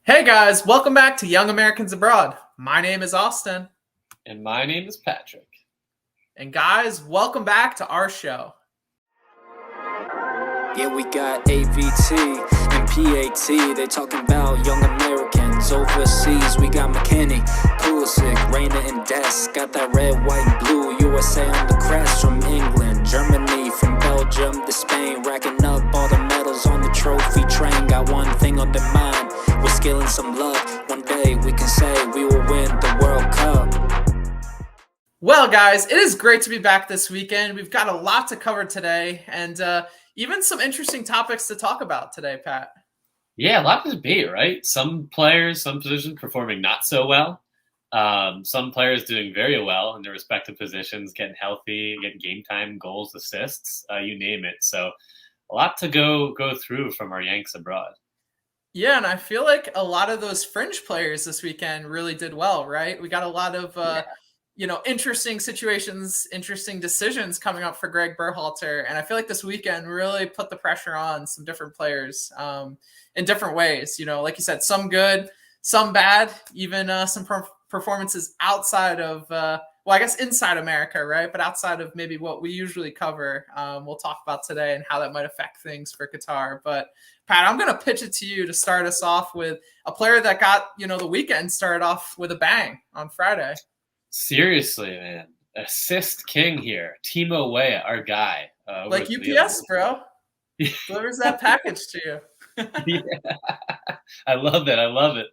Hey guys, welcome back to Young Americans Abroad. My name is Austin. And my name is Patrick. And guys, welcome back to our show. Yeah, we got AVT and PAT. They talking about young Americans overseas. We got McKinney, Pulisic, Reyna, and Des. Got that red, white, and blue. USA on the crest from England, Germany, from Belgium to Spain. Racking up all the medals on the trophy train. Got one thing on their mind. We're scaling some luck. One day we can say we will win the World Cup. Well, guys, it is great to be back this weekend. We've got a lot to cover today, and even some interesting topics to talk about today, Pat. Yeah, a lot to debate, right? Some players, some positions performing not so well. Some players doing very well in their respective positions, getting healthy, getting game time, goals, assists, you name it. So a lot to go through from our Yanks abroad. Yeah, and I feel like a lot of those fringe players this weekend really did well, right? We got a lot of interesting situations, interesting decisions coming up for Greg Berhalter. And I feel like this weekend really put the pressure on some different players in different ways. You know, like you said, some good, some bad, even some performances outside of, I guess inside America, right? But outside of maybe what we usually cover, we'll talk about today and how that might affect things for Qatar. But Pat, I'm going to pitch it to you to start us off with a player that got, the weekend started off with a bang on Friday. Seriously, man. Assist king here. Timo Weah, our guy. Like UPS, bro. Delivers that package to you. Yeah. I love it.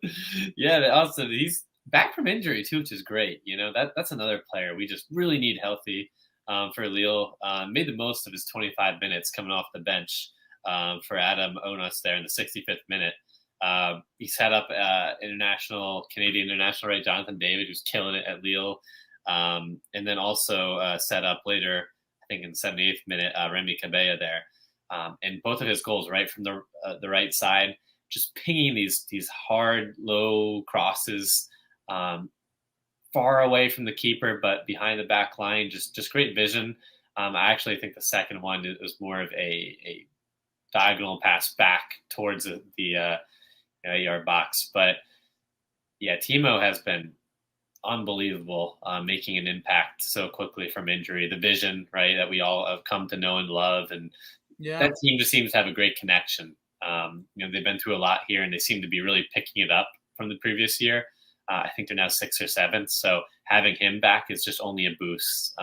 Yeah, also he's back from injury too, which is great. You know, that's another player we just really need healthy for Lille. Made the most of his 25 minutes coming off the bench for Adam Onas there in the 65th minute. He set up Canadian international, right, Jonathan David, who's killing it at Lille. And then also set up later, I think in the 78th minute, Remy Cabella there. And both of his goals right from the right side, just pinging these hard, low crosses far away from the keeper, but behind the back line, just great vision. I actually think the second one was more of a diagonal pass back towards the yard box. But yeah, Timo has been unbelievable, making an impact so quickly from injury. The vision, right, that we all have come to know and love, and that team just seems to have a great connection. They've been through a lot here, and they seem to be really picking it up from the previous year. I think they're now 6th or 7th, so having him back is just only a boost.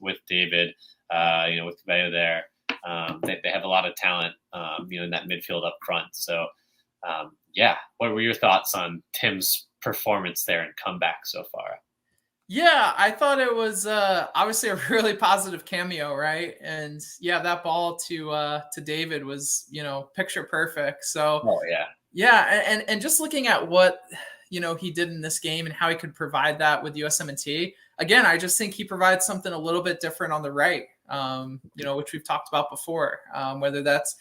With David, with Weah there, they have a lot of talent, in that midfield up front. So. What were your thoughts on Tim's performance there and comeback so far? Yeah, I thought it was obviously a really positive cameo, right? And yeah, that ball to David was, picture perfect. So and just looking at what he did in this game and how he could provide that with USMNT. Again, I just think he provides something a little bit different on the right, which we've talked about before, whether that's,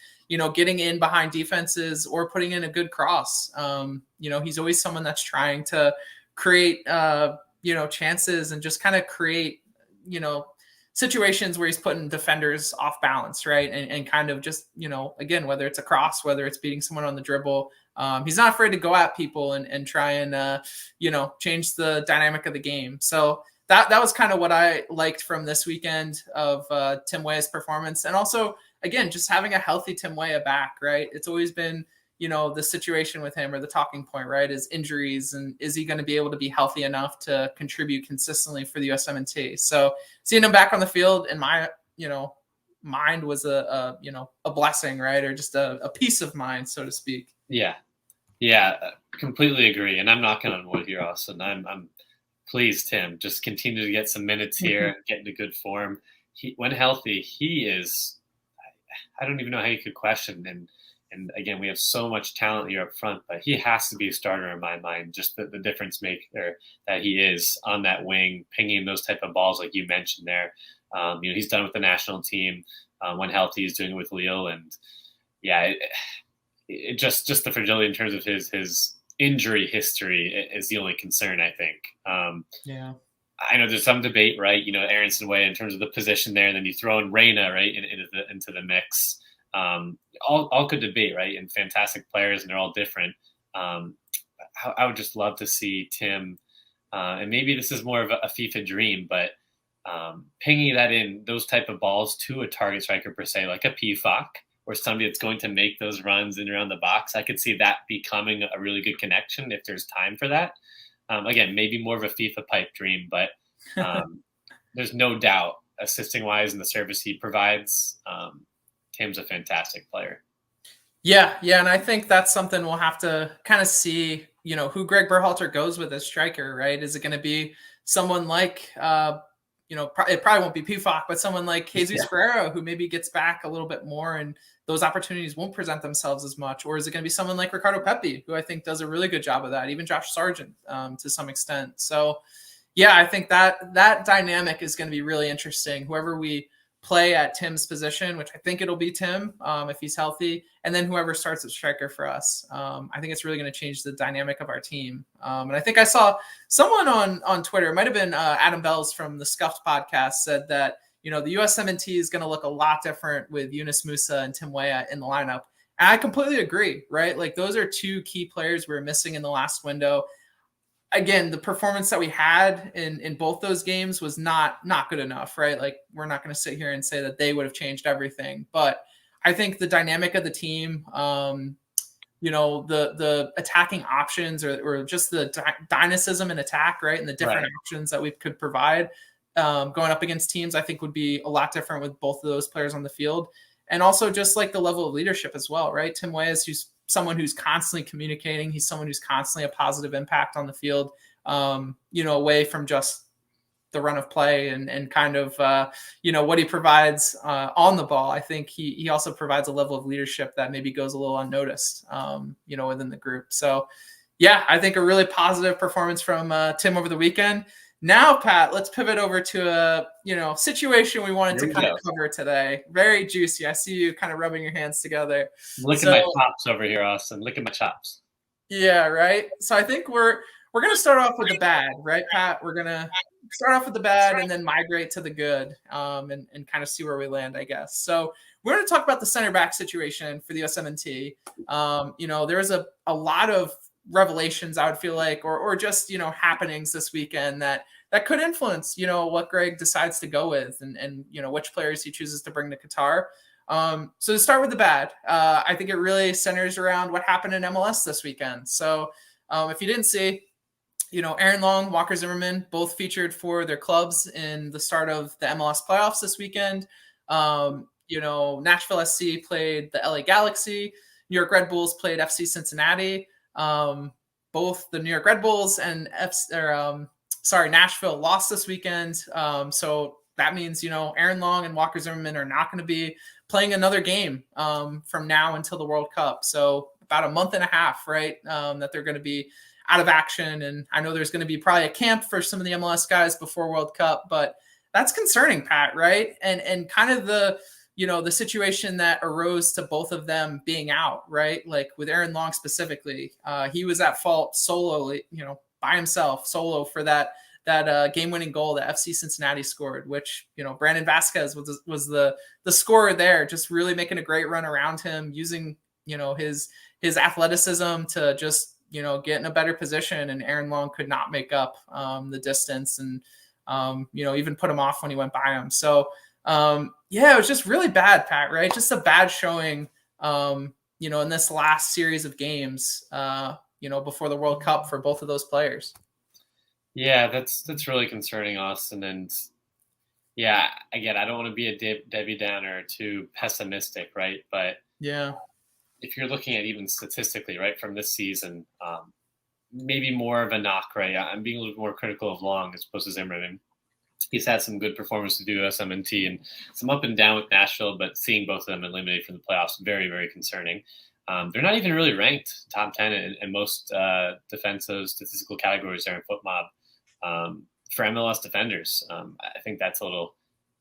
getting in behind defenses or putting in a good cross. He's always someone that's trying to create, chances and just kind of create, situations where he's putting defenders off balance, right? And kind of just, again, whether it's a cross, whether it's beating someone on the dribble, he's not afraid to go at people and try and, change the dynamic of the game. So that was kind of what I liked from this weekend of Tim Weah's performance. And also, again, just having a healthy Tim Weah back, right? It's always been, the situation with him or the talking point, right, is injuries. And is he going to be able to be healthy enough to contribute consistently for the USMNT? So seeing him back on the field in my, mind was a blessing, right? Or just a peace of mind, so to speak. Yeah, completely agree. And I'm knocking on wood here, Austin. I'm pleased, Tim. Just continue to get some minutes here, get into good form. When healthy, he is. I don't even know how you could question. And again, we have so much talent here up front, but he has to be a starter in my mind. Just the difference maker that he is on that wing, pinging those type of balls like you mentioned there. He's done with the national team when healthy. He's doing it with Lille, and it just the fragility in terms of his injury history is the only concern, I think. I know there's some debate, right? Aronson Weah in terms of the position there, and then you throw in Reyna, right, into the mix. All good debate, right? And fantastic players, and they're all different. I would just love to see Tim, and maybe this is more of a FIFA dream, but pinging that in those type of balls to a target striker per se, like a Pefok or somebody that's going to make those runs in around the box. I could see that becoming a really good connection if there's time for that. Again, maybe more of a FIFA pipe dream, but there's no doubt assisting wise in the service he provides. Tim's a fantastic player. Yeah. And I think that's something we'll have to kind of see, who Greg Berhalter goes with as striker, right? Is it going to be someone like, it probably won't be Pefok, but someone like Jesus Ferreira, who maybe gets back a little bit more and those opportunities won't present themselves as much? Or is it going to be someone like Ricardo Pepi, who I think does a really good job of that, even Josh Sargent to some extent. So, yeah, I think that dynamic is going to be really interesting. Whoever we play at Tim's position, which I think it'll be Tim if he's healthy, and then whoever starts at striker for us. I think it's really going to change the dynamic of our team. And I think I saw someone on Twitter, it might have been Adam Bells from the Scuffed podcast, said that, the USMNT is going to look a lot different with Yunus Musa and Tim Weah in the lineup. And I completely agree, right? Like those are two key players we were missing in the last window. Again, the performance that we had in both those games was not good enough, right? Like we're not going to sit here and say that they would have changed everything, but I think the dynamic of the team, the attacking options or just the dynamism in attack, right? And the different options that we could provide going up against teams, I think would be a lot different with both of those players on the field. And also just like the level of leadership as well, right? Tim Weah is someone who's constantly communicating. He's someone who's constantly a positive impact on the field, away from just the run of play and kind of, what he provides on the ball. I think he also provides a level of leadership that maybe goes a little unnoticed, within the group. So, yeah, I think a really positive performance from Tim over the weekend. Now, Pat, let's pivot over to a, situation we wanted to kind of cover today. Very juicy. I see you kind of rubbing your hands together. Look at my chops over here, Austin. Look at my chops. Yeah, right. So I think we're going to start off with the bad, right, Pat? We're going to start off with the bad and then migrate to the good and kind of see where we land, I guess. So we're going to talk about the center back situation for the USMNT. There was a lot of revelations, I would feel like, or just, happenings this weekend that could influence, what Greg decides to go with and which players he chooses to bring to Qatar. So to start with the bad, I think it really centers around what happened in MLS this weekend. So if you didn't see, Aaron Long, Walker Zimmerman, both featured for their clubs in the start of the MLS playoffs this weekend. Nashville SC played the LA Galaxy. New York Red Bulls played FC Cincinnati. Both the New York Red Bulls and Nashville lost this weekend. So that means, Aaron Long and Walker Zimmerman are not going to be playing another game from now until the World Cup. So about a month and a half, right, that they're going to be out of action. And I know there's going to be probably a camp for some of the MLS guys before World Cup, but that's concerning, Pat, right? And kind of the situation that arose to both of them being out, right? Like with Aaron Long specifically, he was at fault solo, by himself, solo for that game-winning goal that FC Cincinnati scored, which, Brandon Vasquez was the scorer there, just really making a great run around him, using, his athleticism to just, get in a better position. And Aaron Long could not make up the distance and, even put him off when he went by him. So, it was just really bad, Pat, right? Just a bad showing, in this last series of games, before the World Cup for both of those players. Yeah, that's really concerning, Austin. And yeah, again, I don't want to be a Debbie Downer or too pessimistic, right? But yeah, if you're looking at even statistically, right, from this season, maybe more of a knock, right? I'm being a little more critical of Long as opposed to Zimmerman. He's had some good performance to do USMNT and some up and down with Nashville, but seeing both of them eliminated from the playoffs, very, very concerning. They're not even really ranked top 10 in most defensive statistical categories there in FootMob for MLS defenders. I think that's a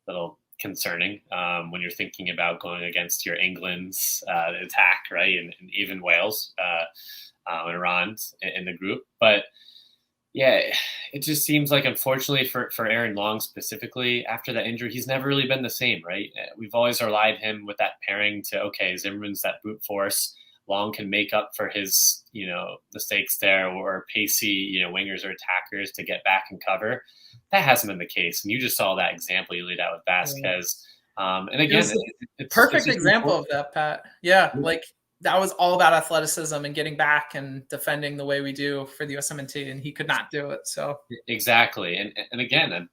little concerning when you're thinking about going against your England's attack, right, and even Wales and Iran in the group. But yeah, it just seems like, unfortunately, for Aaron Long specifically, after that injury, he's never really been the same, right? We've always relied him with that pairing to, okay, Zimmerman's that brute force. Long can make up for his, mistakes there, or pacey, wingers or attackers to get back and cover. That hasn't been the case. And you just saw that example you laid out with Vasquez. And again, it's perfect example of that, Pat. Yeah. Like that was all about athleticism and getting back and defending the way we do for the USMNT, and he could not do it. So exactly. And again,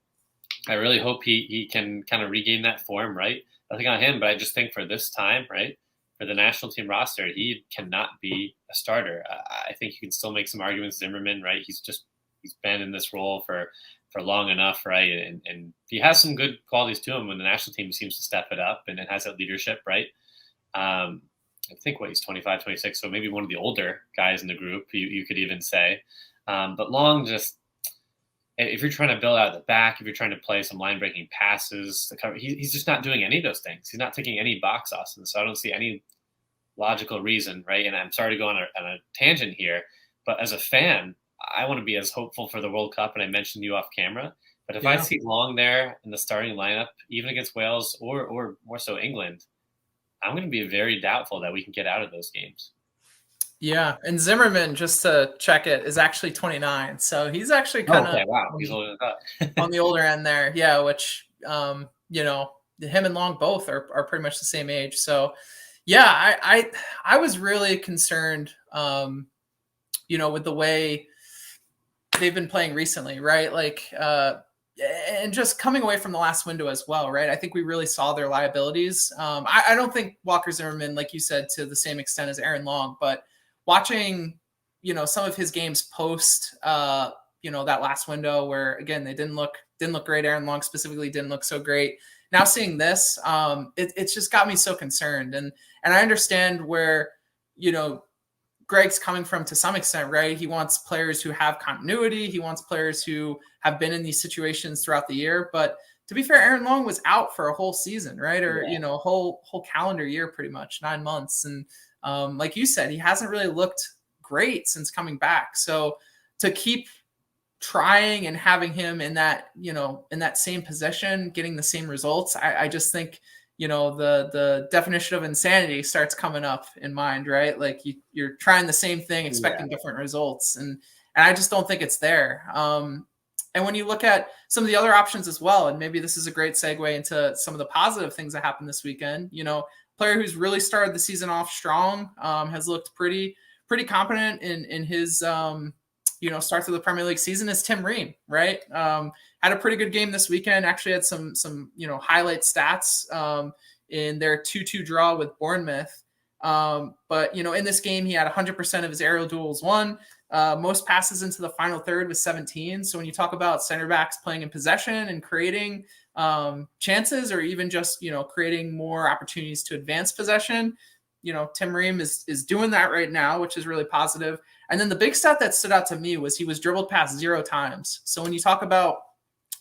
I really hope he can kind of regain that form, right? Nothing on him, but I just think for this time, right, for the national team roster, he cannot be a starter. I think you can still make some arguments. Zimmerman, right? He's been in this role for long enough, right? And he has some good qualities to him when the national team seems to step it up and it has that leadership, right? I think he's 25, 26, so maybe one of the older guys in the group, you could even say. But Long, just if you're trying to build out the back, if you're trying to play some line-breaking passes to cover, he's just not doing any of those things. He's not taking any box, Austin. So I don't see any logical reason, right? And I'm sorry to go on a tangent here, but as a fan, I want to be as hopeful for the World Cup, and I mentioned you off camera. But if I see Long there in the starting lineup, even against Wales or more so England, I'm going to be very doubtful that we can get out of those games. Yeah, and Zimmerman, just to check it, is actually 29, so he's actually kind of he's older than that. on the older end there. Yeah, which him and Long both are pretty much the same age. So yeah, I was really concerned, with the way they've been playing recently, right? Like, and just coming away from the last window as well, right? I think we really saw their liabilities. I don't think Walker Zimmerman, like you said, to the same extent as Aaron Long, but watching, some of his games post, that last window where, again, they didn't look great. Aaron Long specifically didn't look so great. Now seeing this, it's just got me so concerned. And I understand where, Greg's coming from to some extent, right? He wants players who have continuity. He wants players who have been in these situations throughout the year. But to be fair, Aaron Long was out for a whole season, right? Or, a whole calendar year, pretty much 9 months. And like you said, he hasn't really looked great since coming back. So to keep trying and having him in that, in that same position, getting the same results, I just think, the definition of insanity starts coming up in mind, right? Like you're trying the same thing, expecting different results. And I just don't think it's there. And when you look at some of the other options as well, and maybe this is a great segue into some of the positive things that happened this weekend, player who's really started the season off strong, has looked pretty competent in his, start to the Premier League season is Tim Ream, right? Had a pretty good game this weekend. Actually had some highlight stats in their 2-2 draw with Bournemouth. But in this game, he had 100% of his aerial duels won. Most passes into the final third was 17. So when you talk about center backs playing in possession and creating chances, or even just creating more opportunities to advance possession, Tim Ream is doing that right now, which is really positive. And then the big stat that stood out to me was he was dribbled past 0 times. So when you talk about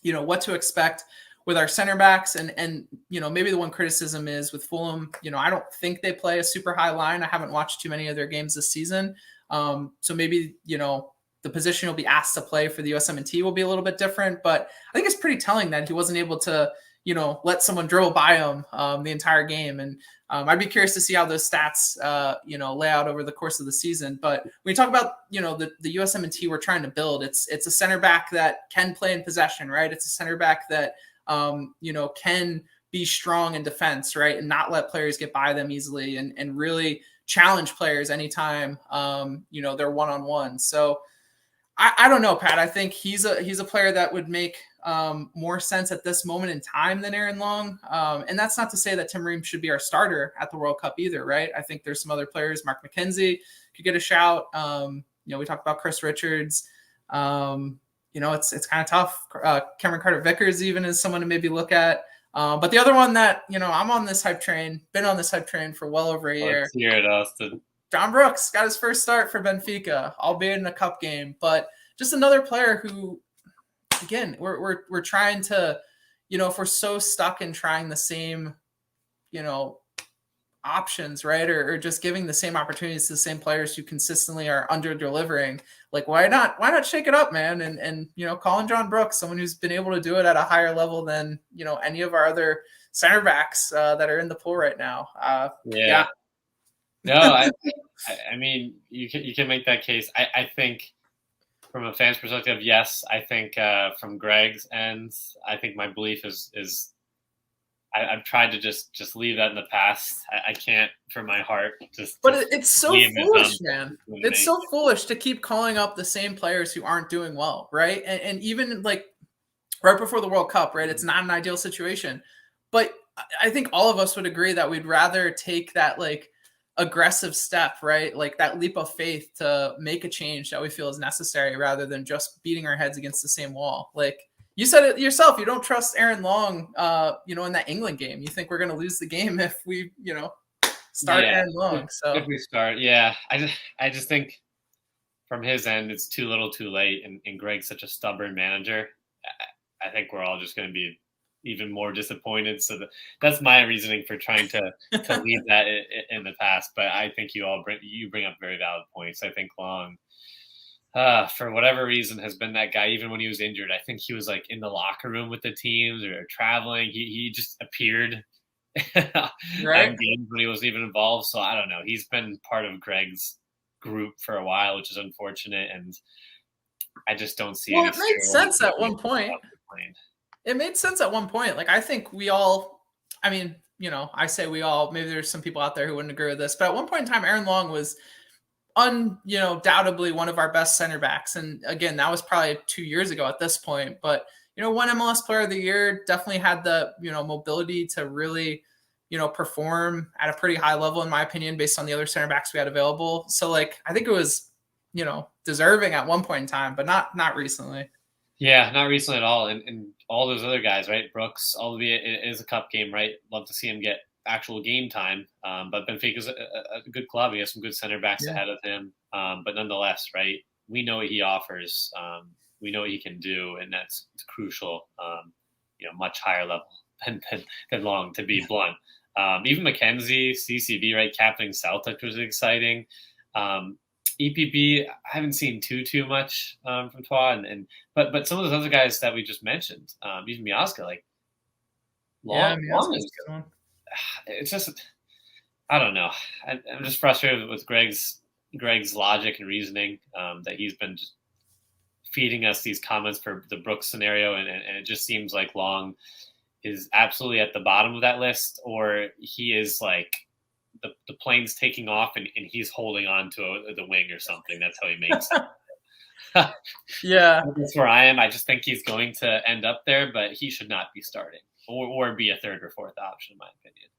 what to expect with our center backs, and maybe the one criticism is with Fulham, I don't think they play a super high line. I haven't watched too many of their games this season. So maybe, the position he'll be asked to play for the USMNT will be a little bit different, but I think it's pretty telling that he wasn't able to, let someone dribble by him the entire game. And I'd be curious to see how those stats, lay out over the course of the season. But when you talk about, the USMNT we're trying to build, it's a center back that can play in possession, right? It's a center back that, can be strong in defense, right? And not let players get by them easily, and really challenge players anytime, they're one-on-one. So I don't know, Pat. I think he's a player that would make more sense at this moment in time than Aaron Long. And that's not to say that Tim Ream should be our starter at the World Cup either, right? I think there's some other players. Mark McKenzie could get a shout. We talked about Chris Richards. It's kind of tough. Cameron Carter-Vickers even is someone to maybe look at. But the other one that, I'm on this hype train, been on this hype train for well over a year. Let's hear it, Austin. John Brooks got his first start for Benfica, albeit in a cup game, but just another player who, again, we're trying to, if we're so stuck in trying the same, options, right? Or just giving the same opportunities to the same players who consistently are under delivering, like, why not shake it up, man? And call in John Brooks, someone who's been able to do it at a higher level than, any of our other center backs that are in the pool right now. Yeah. No, I mean, you can make that case. I think from a fan's perspective, yes. I think from Greg's end, I think my belief is I've tried to just leave that in the past. I can't, for my heart, But it's so foolish, man. It's so foolish to keep calling up the same players who aren't doing well, right? And even like right before the World Cup, right? It's not an ideal situation, but I think all of us would agree that we'd rather take that like aggressive step, right? Like that leap of faith to make a change that we feel is necessary rather than just beating our heads against the same wall. Like you said it yourself, you don't trust Aaron Long, in that England game. You think we're going to lose the game if we, start Aaron Long. So if we start, yeah, I just think from his end, it's too little too late. And Greg's such a stubborn manager. I think we're all just going to be even more disappointed. So that's my reasoning for trying to leave that in the past. But I think you bring up very valid points. I think Long, for whatever reason, has been that guy. Even when he was injured, I think he was like in the locker room with the teams or traveling. He just appeared right games when he wasn't even involved. So I don't know. He's been part of Greg's group for a while, which is unfortunate. And I just don't see. Well, it made sense at one point. It made sense at one point. Like, I think we all, I mean, I say we all, maybe there's some people out there who wouldn't agree with this, but at one point in time, Aaron Long was undoubtedly one of our best center backs. And again, that was probably 2 years ago at this point, but, one MLS player of the year, definitely had the, mobility to really, perform at a pretty high level, in my opinion, based on the other center backs we had available. So like, I think it was, deserving at one point in time, but not recently. Yeah, not recently at all. And all those other guys, right? Brooks, albeit it is a cup game, right? Love to see him get actual game time. But Benfica's a good club. He has some good center backs ahead of him. But nonetheless, right? We know what he offers. We know what he can do, and that's crucial. Much higher level than Long, to be blunt. Even McKenzie, CCB, right? Captaining Celtic was exciting. EPP, I haven't seen too much from Twa, but some of those other guys that we just mentioned, even Miazga, like Long is good one. It's just, I don't know. I'm just frustrated with Greg's logic and reasoning that he's been just feeding us these comments for the Brooks scenario, and it just seems like Long is absolutely at the bottom of that list, or he is like the plane's taking off and he's holding on to the wing or something. That's how he makes it. Yeah. That's where I am. I just think he's going to end up there, but he should not be starting or be a third or fourth option, in my opinion.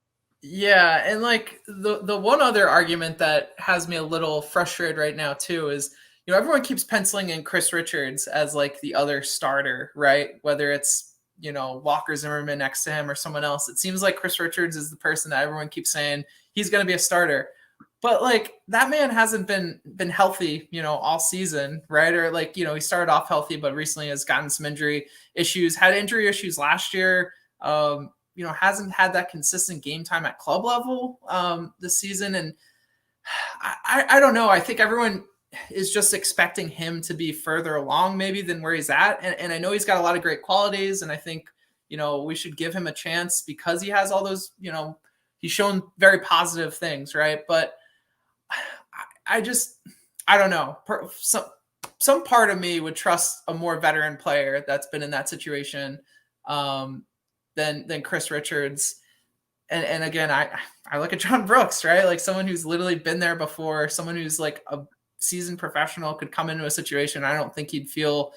Yeah. And like the one other argument that has me a little frustrated right now too is, everyone keeps penciling in Chris Richards as like the other starter, right? Whether it's, Walker Zimmerman next to him or someone else. It seems like Chris Richards is the person that everyone keeps saying he's going to be a starter. But like that man hasn't been healthy, all season, right? Or like, he started off healthy, but recently has gotten some injury issues, had injury issues last year. Hasn't had that consistent game time at club level this season. And I don't know. I think everyone is just expecting him to be further along maybe than where he's at. And I know he's got a lot of great qualities, and I think, we should give him a chance because he has all those, he's shown very positive things, right? But I don't know. Some part of me would trust a more veteran player that's been in that situation than Chris Richards. And again, I look at John Brooks, right? Like someone who's literally been there before, someone who's like a seasoned professional could come into a situation. I don't think he'd feel,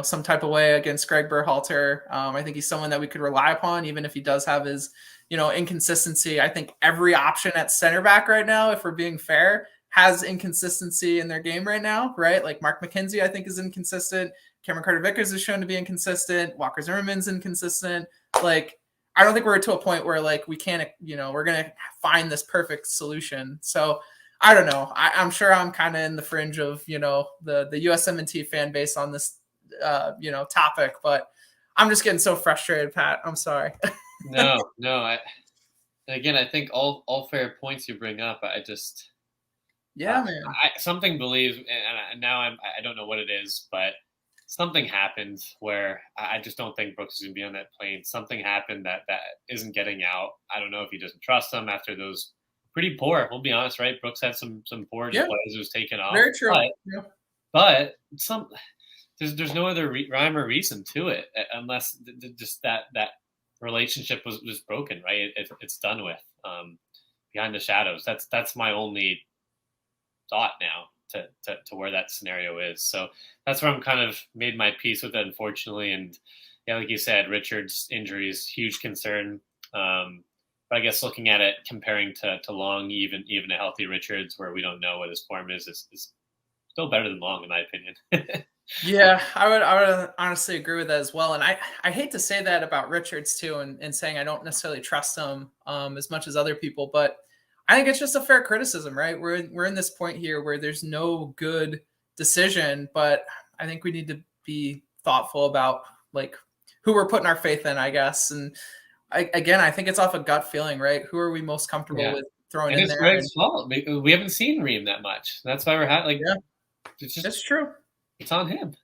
some type of way against Greg Berhalter. I think he's someone that we could rely upon, even if he does have his, inconsistency. I think every option at center back right now, if we're being fair, has inconsistency in their game right now, right? Like Mark McKenzie, I think, is inconsistent. Cameron Carter-Vickers is shown to be inconsistent. Walker Zimmerman's inconsistent. Like, I don't think we're to a point where like we can't, we're going to find this perfect solution. So I don't know. I'm sure I'm kind of in the fringe of, the USMNT fan base on this, topic, but I'm just getting so frustrated, Pat. I'm sorry. No. Again, I think all fair points you bring up. I just, man. Something believes, and now I don't know what it is, but something happened where I just don't think Brooks is going to be on that plane. Something happened that isn't getting out. I don't know if he doesn't trust them after those pretty poor. We'll be honest, right? Brooks had some poor players who was taken off. Very true. But there's no other rhyme or reason to it unless just that relationship was broken, right? It's done with behind the shadows. That's my only thought now to where that scenario is. So that's where I'm kind of made my peace with it, unfortunately. And yeah, like you said, Richard's injury is huge concern. But I guess looking at it, comparing to Long, even a healthy Richards, where we don't know what his form is still better than Long, in my opinion. Yeah, I would honestly agree with that as well. And I hate to say that about Richards too, and saying I don't necessarily trust him as much as other people, but I think it's just a fair criticism, right? We're in this point here where there's no good decision, but I think we need to be thoughtful about like who we're putting our faith in, I guess. And I think it's off a gut feeling, right? Who are we most comfortable with throwing in there? Greg's fault. We haven't seen Ream that much. That's why we're it's true. It's on him.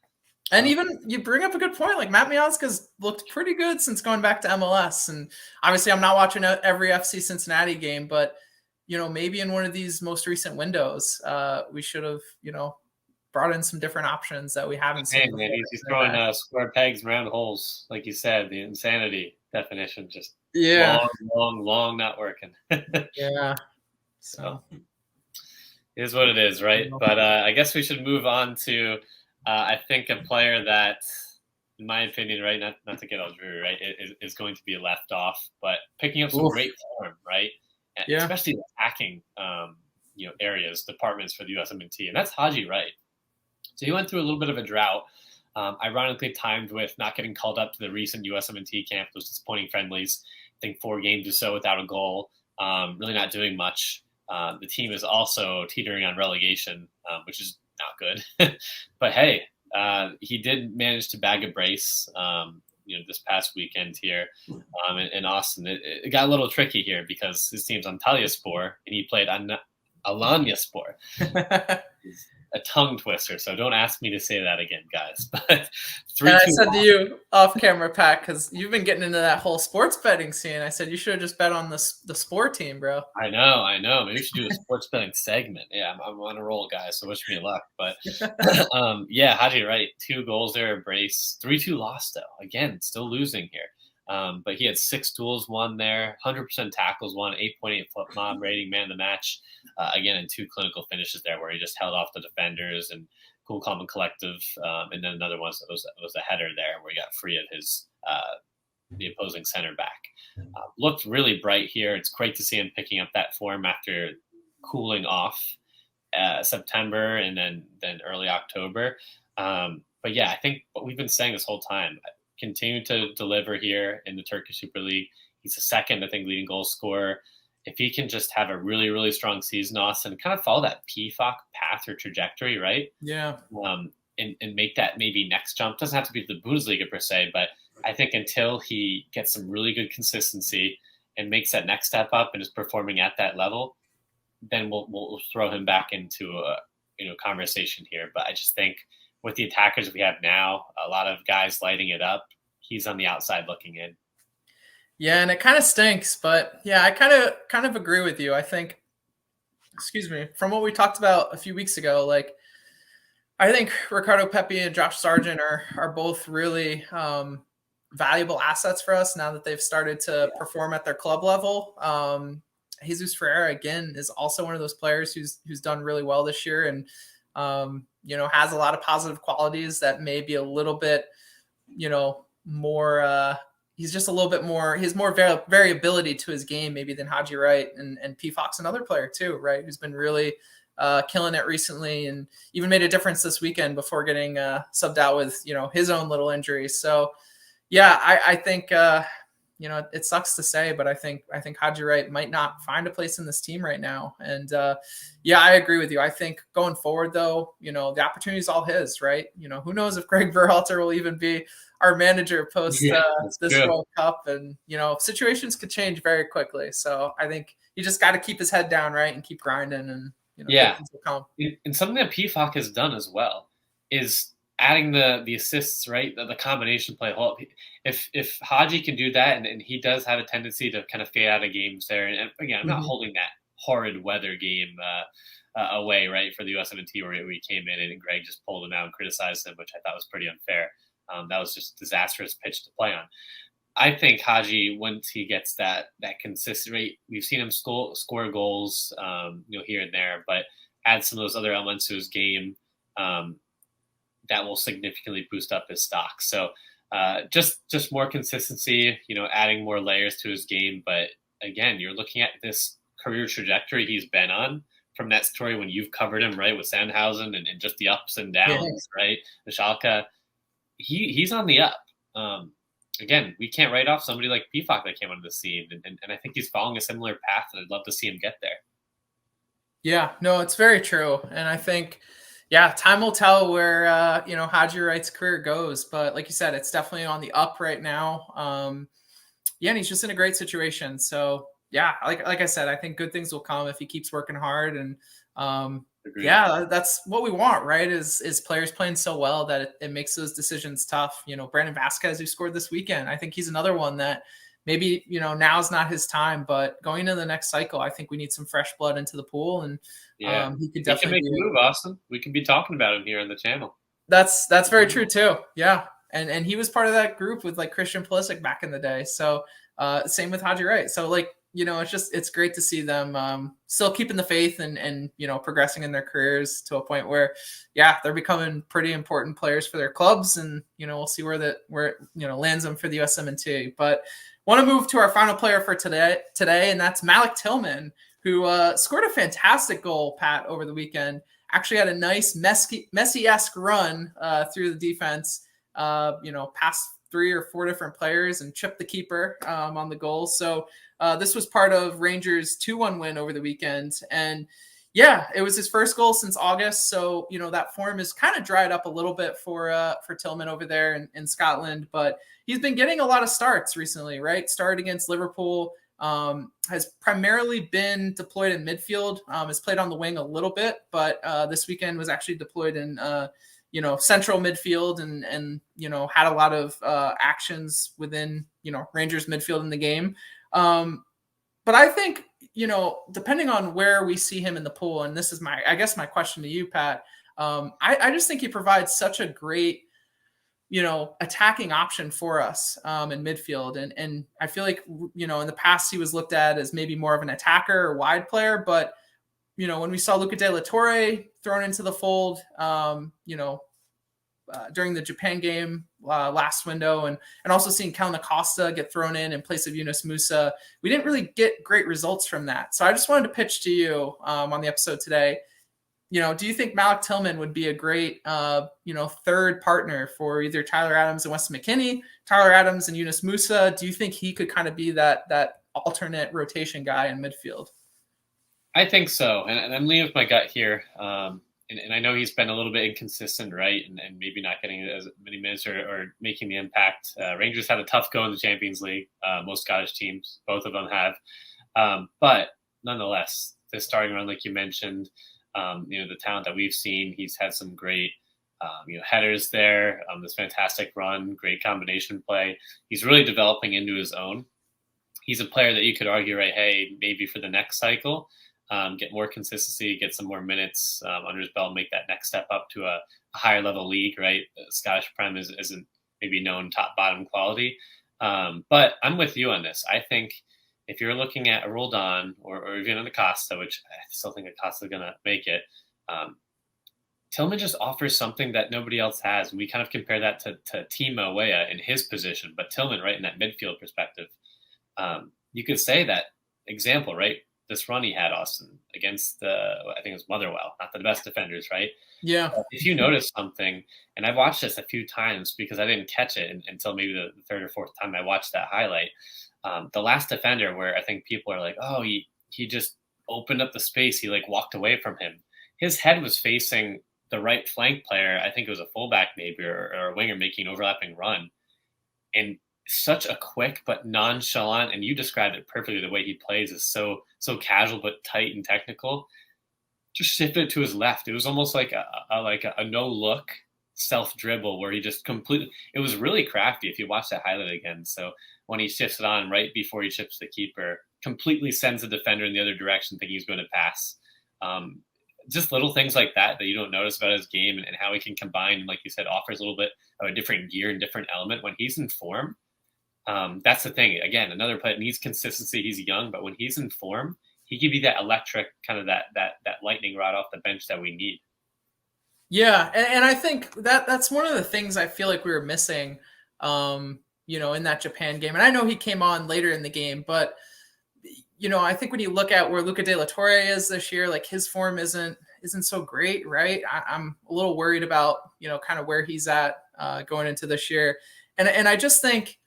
And even you bring up a good point. Like Matt Miazga's looked pretty good since going back to MLS. And obviously I'm not watching every FC Cincinnati game, but maybe in one of these most recent windows, we should have, brought in some different options that we haven't seen. Man, he's throwing square pegs in round holes, like you said. The insanity definition, just long not working. Yeah. So it is what it is, right? But I guess we should move on to I think a player that, in my opinion, right, not to get all dreary, right, is going to be left off, but picking up some great form, right? Yeah. Especially attacking, areas, departments for the USMNT, and that's Haji Wright. So he went through a little bit of a drought, ironically timed with not getting called up to the recent USMNT camp, those disappointing friendlies. I think 4 games or so without a goal, really not doing much. The team is also teetering on relegation, which is not good. But hey, he did manage to bag a brace, this past weekend here in Austin. It got a little tricky here because his team's Antalyaspor and he played Alanyaspor. A tongue twister, so don't ask me to say that again, guys. But I said to you off camera, Pat, because you've been getting into that whole sports betting scene. I said you should have just bet on the sport team, bro. I know. Maybe we should do a sports betting segment. Yeah, I'm on a roll, guys. So wish me luck. But Haji Wright, 2 goals there, a brace, 3-2 loss though. Again, still losing here. But he had 6 duels won there, 100% tackles won, 8.8 foot mob rating, man of the match. Again, and 2 clinical finishes there where he just held off the defenders and cool, calm, and collective. And then another one was a header there where he got free of his the opposing center back. Looked really bright here. It's great to see him picking up that form after cooling off September and then early October. But yeah, I think what we've been saying this whole time, continue to deliver here in the Turkish Super League. He's the second, I think, leading goal scorer. If he can just have a really, really strong season, Austin, kind of follow that Pefok path or trajectory, right? Yeah. And make that maybe next jump. Doesn't have to be the Bundesliga per se, but I think until he gets some really good consistency and makes that next step up and is performing at that level, then we'll throw him back into a conversation here. But I just think with the attackers we have now, a lot of guys lighting it up, he's on the outside looking in. Yeah, and it kind of stinks, but yeah, I kind of agree with you. I think, from what we talked about a few weeks ago, like I think Ricardo Pepi and Josh Sargent are both really valuable assets for us now that they've started to perform at their club level. Jesus Ferreira, again, is also one of those players who's done really well this year and has a lot of positive qualities that may be a little bit, more. He's just a little bit more. He has more variability to his game maybe than Haji Wright and Pefok's another player too, right? Who's been really killing it recently and even made a difference this weekend before getting subbed out with his own little injury. So yeah, I think it sucks to say, but I think Haji Wright might not find a place in this team right now. And I agree with you. I think going forward though, the opportunity is all his, right? Who knows if Greg Berhalter will even be our manager post this World Cup, and situations could change very quickly. So I think you just got to keep his head down, right, and keep grinding, and things will come. And something that Pefok has done as well is adding the assists, right? The combination play. If Haji can do that, and he does have a tendency to kind of fade out of games there. And again, I'm not holding that horrid weather game away, right, for the USMNT, where we came in and Greg just pulled him out and criticized him, which I thought was pretty unfair. That was just a disastrous pitch to play on. I think Haji, once he gets that consistent rate, we've seen him score goals, here and there, but add some of those other elements to his game that will significantly boost up his stock. So just more consistency, adding more layers to his game. But again, you're looking at this career trajectory he's been on from that story when you've covered him, right, with Sandhausen and just the ups and downs, right? The Schalke, he's on the up. Again, we can't write off somebody like Pefok that came onto the scene, and I think he's following a similar path, and I'd love to see him get there. Yeah, no, it's very true. And I think, time will tell where, Haji Wright's career goes. But like you said, it's definitely on the up right now. And he's just in a great situation. So, like I said, I think good things will come if he keeps working hard. And, that's what we want, right, is players playing so well that it makes those decisions tough. Brandon Vasquez, who scored this weekend, I think he's another one that maybe, now's not his time, but going into the next cycle, I think we need some fresh blood into the pool, and he could definitely make a move, Austin. We can be talking about him here on the channel. That's very true too. Yeah. And he was part of that group with like Christian Pulisic back in the day. So same with Haji Wright. So like, it's great to see them still keeping the faith and progressing in their careers to a point where, they're becoming pretty important players for their clubs, and we'll see where it lands them for the USMNT. But want to move to our final player for today, and that's Malik Tillman, who scored a fantastic goal, Pat, over the weekend. Actually had a nice Messi-esque run through the defense, past 3 or 4 different players and chipped the keeper on the goal. So this was part of Rangers' 2-1 win over the weekend. And it was his first goal since August. So, that form is kind of dried up a little bit for Tillman over there in Scotland, but he's been getting a lot of starts recently, right? Started against Liverpool, has primarily been deployed in midfield, has played on the wing a little bit, but this weekend was actually deployed in, central midfield and had a lot of actions within, Rangers midfield in the game. But I think, depending on where we see him in the pool, and this is my question to you, Pat, I just think he provides such a great, attacking option for us in midfield. And I feel like, in the past he was looked at as maybe more of an attacker or wide player, but, when we saw Luca De La Torre thrown into the fold, during the Japan game last window, and also seeing Kelvin Acosta get thrown in place of Yunus Musa, we didn't really get great results from that. So I just wanted to pitch to you on the episode today. Do you think Malik Tillman would be a great, third partner for either Tyler Adams and Weston McKennie, Tyler Adams and Yunus Musa? Do you think he could kind of be that alternate rotation guy in midfield? I think so. And I'm leaning with my gut here. And I know he's been a little bit inconsistent, right? And maybe not getting as many minutes or making the impact. Rangers had a tough go in the Champions League. Most Scottish teams, both of them have. But nonetheless, the starting run, like you mentioned, the talent that we've seen, he's had some great, headers there. This fantastic run, great combination play. He's really developing into his own. He's a player that you could argue, right? Hey, maybe for the next cycle, get more consistency, get some more minutes under his belt, make that next step up to a higher level league, right? Scottish Prem isn't maybe known top bottom quality. But I'm with you on this. I think if you're looking at a Roldan or even an Acosta, which I still think Acosta's going to make it, Tillman just offers something that nobody else has. And we kind of compare that to Timo Weah in his position, but Tillman, right, in that midfield perspective, you could say that example, right? This run he had, Austin, against I think it was Motherwell, not the best defenders, right? Yeah. If you notice something, and I've watched this a few times because I didn't catch it until maybe the third or fourth time I watched that highlight. The last defender where I think people are like, oh, he just opened up the space. He like walked away from him. His head was facing the right flank player. I think it was a fullback maybe or a winger making an overlapping run. And such a quick but nonchalant, and you described it perfectly, the way he plays is so casual but tight and technical. Just shifted it to his left. It was almost like a no look self dribble where he just completely, it was really crafty if you watch that highlight again. So when he shifts it on right before he chips the keeper, completely sends the defender in the other direction thinking he's going to pass. Just little things like that you don't notice about his game, and how he can combine, like you said, offers a little bit of a different gear and different element when he's in form. That's the thing. Again, another player needs consistency. He's young, but when he's in form, he give you that electric kind of that lightning rod off the bench that we need. Yeah, and I think that's one of the things I feel like we were missing, in that Japan game. And I know he came on later in the game, but I think when you look at where Luca De La Torre is this year, like his form isn't so great, right? I'm a little worried about, kind of where he's at going into this year. And I just think,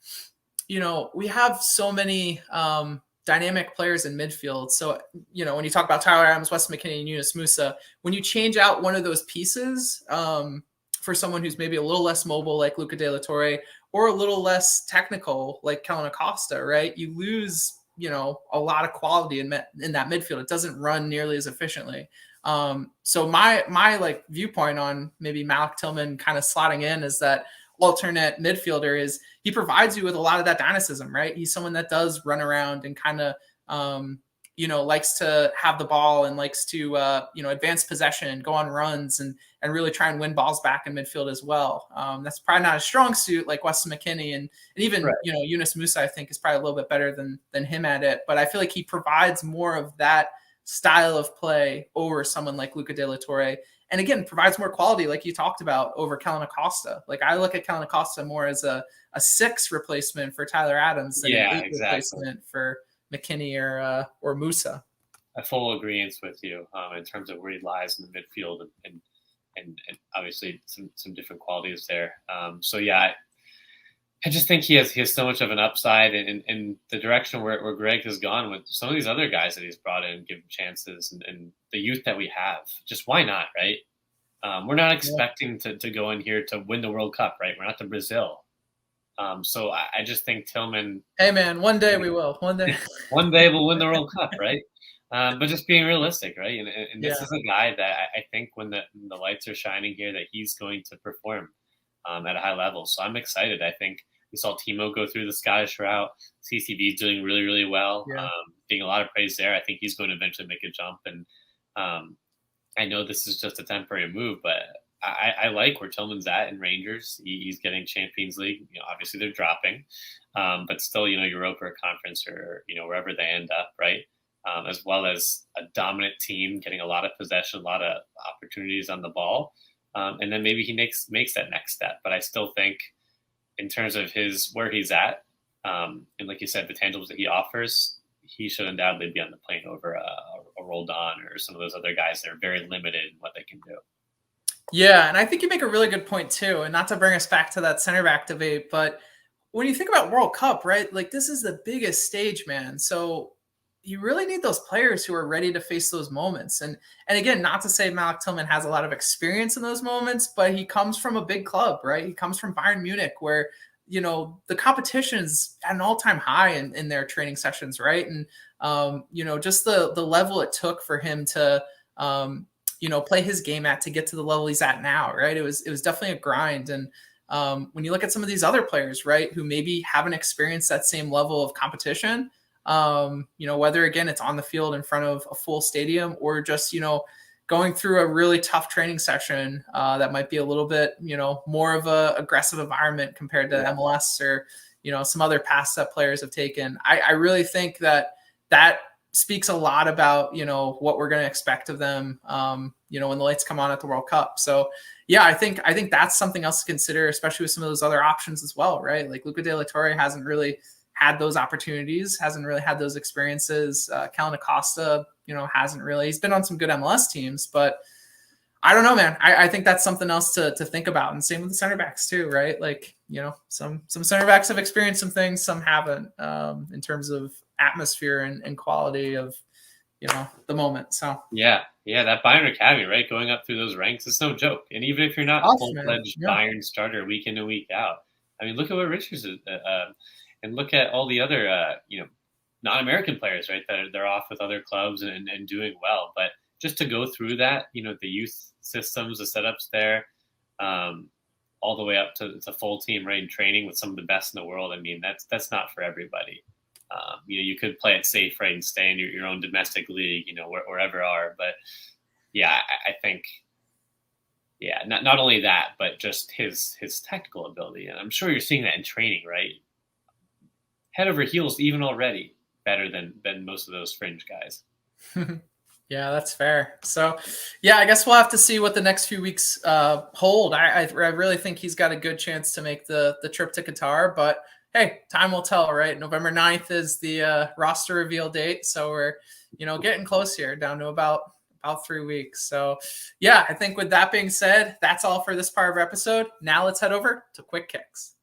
we have so many dynamic players in midfield. So, when you talk about Tyler Adams, Weston McKennie, and Yunus Musah, when you change out one of those pieces for someone who's maybe a little less mobile like Luca De La Torre, or a little less technical like Kellyn Acosta, right? You lose a lot of quality in that midfield. It doesn't run nearly as efficiently. So my like viewpoint on maybe Malik Tillman kind of slotting in as that alternate midfielder is he provides you with a lot of that dynamism, right? He's someone that does run around and kind of, likes to have the ball and likes to, advance possession, go on runs and really try and win balls back in midfield as well. That's probably not a strong suit like Weston McKennie and even, right. Yunus Musah, I think is probably a little bit better than him at it. But I feel like he provides more of that style of play over someone like Luca De La Torre. And again, provides more quality, like you talked about, over Kellyn Acosta. Like I look at Kellyn Acosta more as a 6 replacement for Tyler Adams than an 8 replacement for McKennie or Musah. I full agreement with you in terms of where he lies in the midfield and obviously some different qualities there. I just think he has so much of an upside in the direction where Greg has gone with some of these other guys that he's brought in, give chances, and the youth that we have. Just why not, right? We're not expecting to go in here to win the World Cup, right? We're not to Brazil. So I just think Tillman. Hey man, one day we will. One day. One day we'll win the World Cup, right? But just being realistic, right? And this is a guy that I think when the lights are shining here, that he's going to perform at a high level. So I'm excited. I think we saw Timo go through the Scottish route. CCB is doing really, really well. Getting a lot of praise there. I think he's going to eventually make a jump. And I know this is just a temporary move, but I like where Tillman's at in Rangers. He's getting Champions League. Obviously they're dropping, but still, Europa or Conference or wherever they end up, right? As well as a dominant team, getting a lot of possession, a lot of opportunities on the ball, and then maybe he makes that next step. But I still think, in terms of where he's at, and like you said, the tangibles that he offers, he should undoubtedly be on the plane over a Roldan or some of those other guys that are very limited in what they can do. Yeah, and I think you make a really good point too, and not to bring us back to that center back debate, but when you think about World Cup, right, like this is the biggest stage, man. So you really need those players who are ready to face those moments. And again, not to say Malik Tillman has a lot of experience in those moments, but he comes from a big club, right? He comes from Bayern Munich, where, the competition's at an all-time high in their training sessions, right? And, just the level it took for him to, play his game to get to the level he's at now, right? It was definitely a grind. And when you look at some of these other players, right, who maybe haven't experienced that same level of competition, whether again it's on the field in front of a full stadium or just going through a really tough training session that might be a little bit more of a aggressive environment compared to MLS or some other paths that players have taken. I really think that speaks a lot about what we're going to expect of them when the lights come on at the World Cup. So yeah, I think that's something else to consider, especially with some of those other options as well, right? Like Luca De La Torre hasn't really had those opportunities, hasn't really had those experiences. Kellyn Acosta, hasn't really. He's been on some good MLS teams, but I don't know, man. I think that's something else to think about. And same with the center backs too, right? Like, some center backs have experienced some things, some haven't, in terms of atmosphere and quality of, the moment. So yeah, that Bayern Academy, right? Going up through those ranks is no joke. And even if you're not a full-fledged Bayern starter week in and week out, I mean, look at what Richards is, and look at all the other, non-American players, right? That they're off with other clubs and doing well. But just to go through that, the youth systems, the setups there, all the way up to full team, right? And training with some of the best in the world. I mean, that's not for everybody. You could play it safe, right, and stay in your own domestic league, wherever are. But yeah, I think, yeah, not only that, but just his technical ability, and I'm sure you're seeing that in training, right? Head over heels, even already better than most of those fringe guys. Yeah, that's fair. So, yeah, I guess we'll have to see what the next few weeks hold. I really think he's got a good chance to make the trip to Qatar, but hey, time will tell, right? November 9th is the roster reveal date, so we're getting close here, down to about 3 weeks. So, yeah, I think with that being said, that's all for this part of our episode. Now let's head over to Quick Kicks.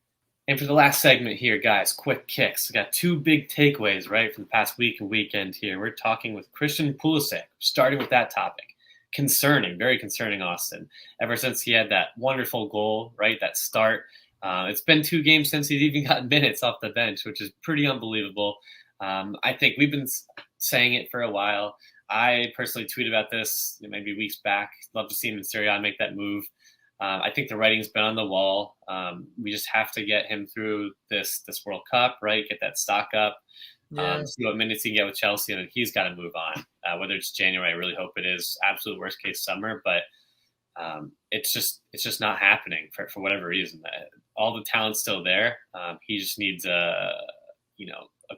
And for the last segment here, guys, quick kicks. We got two big takeaways, right, from the past week and weekend here. We're talking with Christian Pulisic, starting with that topic. Concerning, very concerning, Austin. Ever since he had that wonderful goal, right, that start, it's been 2 games since he's even gotten minutes off the bench, which is pretty unbelievable. I think we've been saying it for a while. I personally tweeted about this maybe weeks back. Love to see him in Serie A make that move. I think the writing's been on the wall. We just have to get him through this World Cup, right? Get that stock up. See what minutes he can get with Chelsea, and then he's got to move on. Whether it's January, I really hope it is. Absolute worst case summer, but it's just not happening for whatever reason. All the talent's still there. He just needs a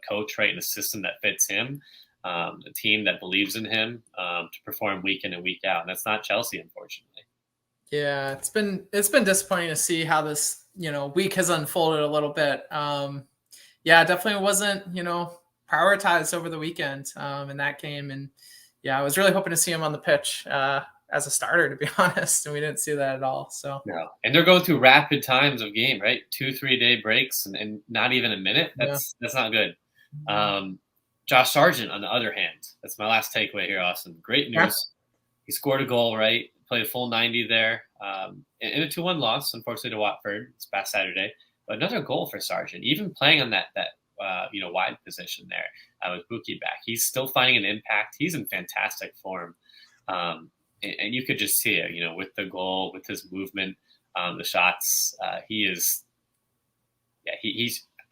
coach, right, and a system that fits him. A team that believes in him to perform week in and week out, and that's not Chelsea, unfortunately. Yeah, it's been disappointing to see how this week has unfolded a little bit. Yeah, definitely wasn't prioritized over the weekend in that game, and yeah, I was really hoping to see him on the pitch as a starter, to be honest, and we didn't see that at all. So no, and they're going through rapid times of game, right? 2-3 day breaks and not even a minute. That's not good. Josh Sargent, on the other hand, that's my last takeaway here, Austin. Great news. Yeah. He scored a goal, right? Played a full 90 there in a 2-1 loss, unfortunately, to Watford this past Saturday. But another goal for Sargent, even playing on that wide position there with Buckley back. He's still finding an impact. He's in fantastic form. And you could just see it, with the goal, with his movement, the shots. He's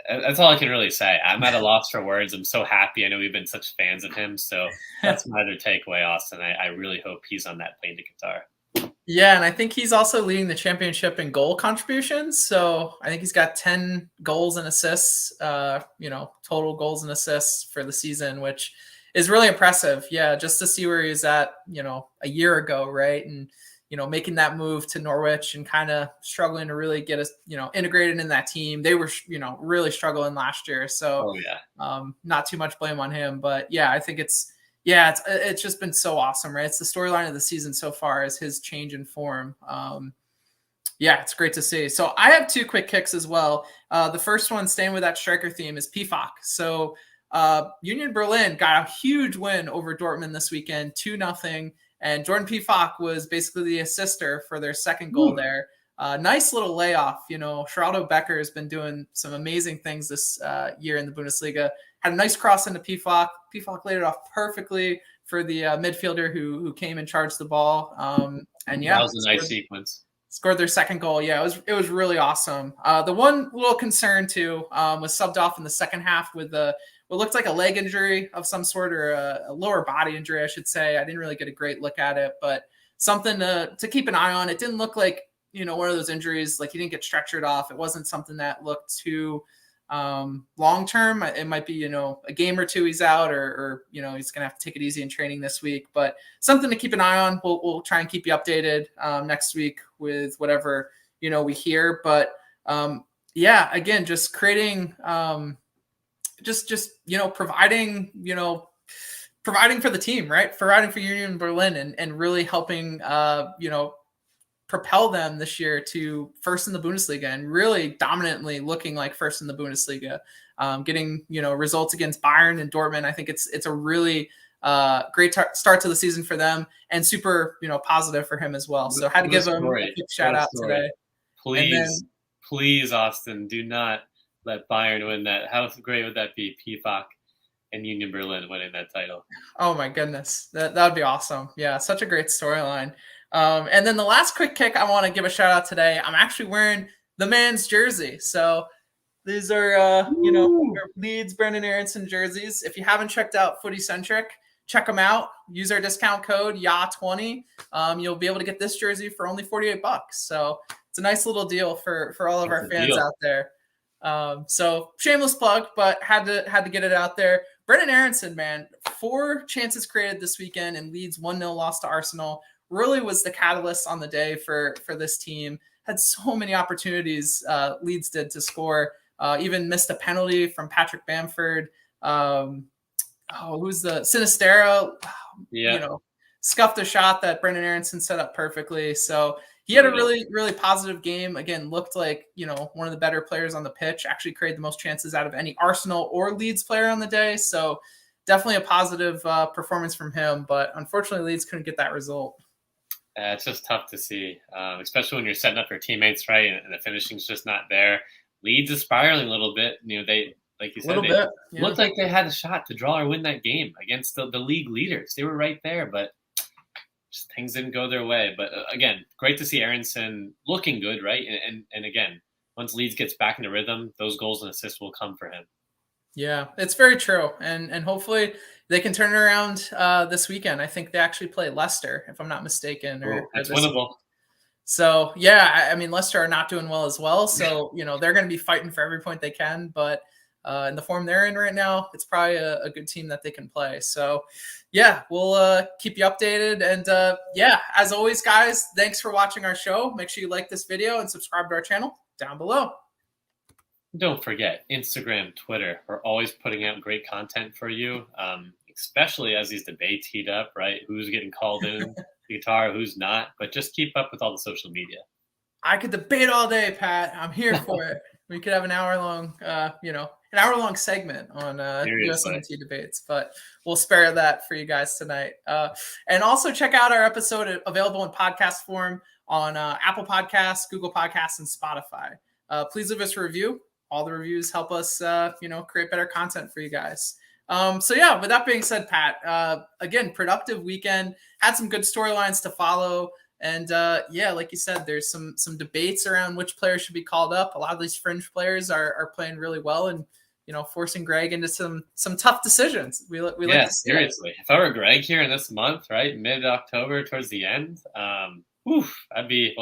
that's all I can really say. I'm at a loss for words. I'm so happy. I know we've been such fans of him. So that's my other takeaway, Austin. I really hope he's on that plane to Qatar. Yeah, and I think he's also leading the championship in goal contributions. So I think he's got 10 goals and assists, total goals and assists for the season, which is really impressive. Yeah, just to see where he was at, a year ago, right? And making that move to Norwich and kind of struggling to really get us, integrated in that team. They were, really struggling last year. So not too much blame on him, but yeah, I think it's just been so awesome, right? It's the storyline of the season so far is his change in form. It's great to see. So I have 2 quick kicks as well. The first one, staying with that striker theme, is Pefok. So Union Berlin got a huge win over Dortmund this weekend, 2-0. And Jordan Pefok was basically the assister for their second goal there. Nice little layoff. Geraldo Becker has been doing some amazing things this year in the Bundesliga. Had a nice cross into Pefok. Pefok laid it off perfectly for the midfielder who came and charged the ball. That was a nice sequence. Scored their second goal. Yeah, it was really awesome. The one little concern too was subbed off in the second half with what looked like a leg injury of some sort, or a lower body injury, I should say. I didn't really get a great look at it, but something to keep an eye on. It didn't look like, one of those injuries, like he didn't get stretchered off. It wasn't something that looked too long-term. It might be, a game or 2 he's out, or he's going to have to take it easy in training this week, but something to keep an eye on. We'll try and keep you updated next week with whatever, we hear. But again, just creating, providing for the team, right? Providing for Union Berlin and really helping, propel them this year to first in the Bundesliga and really dominantly looking like first in the Bundesliga, getting, results against Bayern and Dortmund. I think it's a really great start to the season for them and super, positive for him as well. So I had to give him a quick shout out today. Please, Austin, do not let Bayern win that. How great would that be? Pefok and Union Berlin winning that title. Oh my goodness. That would be awesome. Yeah. Such a great storyline. And then the last quick kick I want to give a shout out today. I'm actually wearing the man's jersey. So These are, Leeds Brendan Aronson jerseys. If you haven't checked out Footy Centric, check them out. Use our discount code YAH20. You'll be able to get this jersey for only $48. So it's a nice little deal for all of our fans out there. So shameless plug, but had to get it out there. Brendan Aronson, man, 4 chances created this weekend, and Leeds 1-0 loss to Arsenal. Really was the catalyst on the day for this team. Had so many opportunities Leeds did to score. Even missed a penalty from Patrick Bamford. Who's the Sinistero? Scuffed a shot that Brendan Aronson set up perfectly. So he had a really, really positive game. Again, looked like, one of the better players on the pitch, actually created the most chances out of any Arsenal or Leeds player on the day. So definitely a positive performance from him. But unfortunately, Leeds couldn't get that result. It's just tough to see, especially when you're setting up your teammates right and the finishing's just not there. Leeds is spiraling a little bit. They, like you said, looked like they had a shot to draw or win that game against the league leaders. They were right there, but just things didn't go their way. But again, great to see Aronson looking good, right? And again, once Leeds gets back into rhythm, those goals and assists will come for him. Yeah, it's very true. And hopefully they can turn it around this weekend. I think they actually play Leicester, if I'm not mistaken. That's winnable. So, yeah, I mean, Leicester are not doing well as well. So, they're going to be fighting for every point they can. But in the form they're in right now, it's probably a good team that they can play. So, yeah, we'll keep you updated. And, as always, guys, thanks for watching our show. Make sure you like this video and subscribe to our channel down below. Don't forget, Instagram, Twitter, we're always putting out great content for you, especially as these debates heat up, right? Who's getting called in the guitar, who's not. But just keep up with all the social media. I could debate all day, Pat. I'm here for it. We could have an hour-long, segment on USMNT debates, but we'll spare that for you guys tonight. And also check out our episode available in podcast form on Apple Podcasts, Google Podcasts, and Spotify. Please leave us a review. All the reviews help us, create better content for you guys. With that being said, Pat, again, productive weekend, had some good storylines to follow. And like you said, there's some debates around which players should be called up. A lot of these fringe players are playing really well and, forcing Greg into some tough decitions. We like to see seriously. If I were Greg here in this month, right, mid-October towards the end, I'd be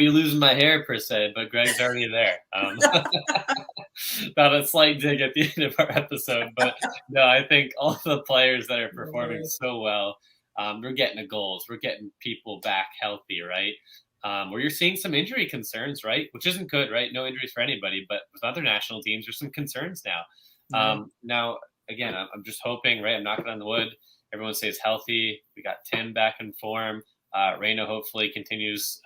losing my hair per se, but Greg's already there. Not a slight dig at the end of our episode, but no, I think all the players that are performing so well, we're getting the goals, we're getting people back healthy, right? Where you're seeing some injury concerns, right? Which isn't good, right? No injuries for anybody, but with other national teams, there's some concerns now. Now, again, I'm just hoping, right? I'm knocking on the wood. Everyone stays healthy. We got Tim back in form. Reina hopefully continues,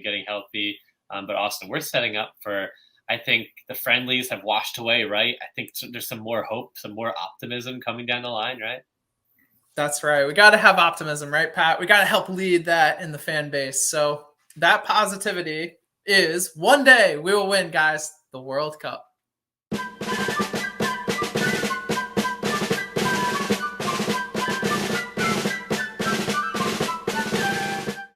getting healthy. But Austin, we're setting up for, I think the friendlies have washed away, right? I think there's some more hope, some more optimism coming down the line, right? That's right. We got to have optimism, right, Pat? We got to help lead that in the fan base. So that positivity is one day we will win, guys, the World Cup.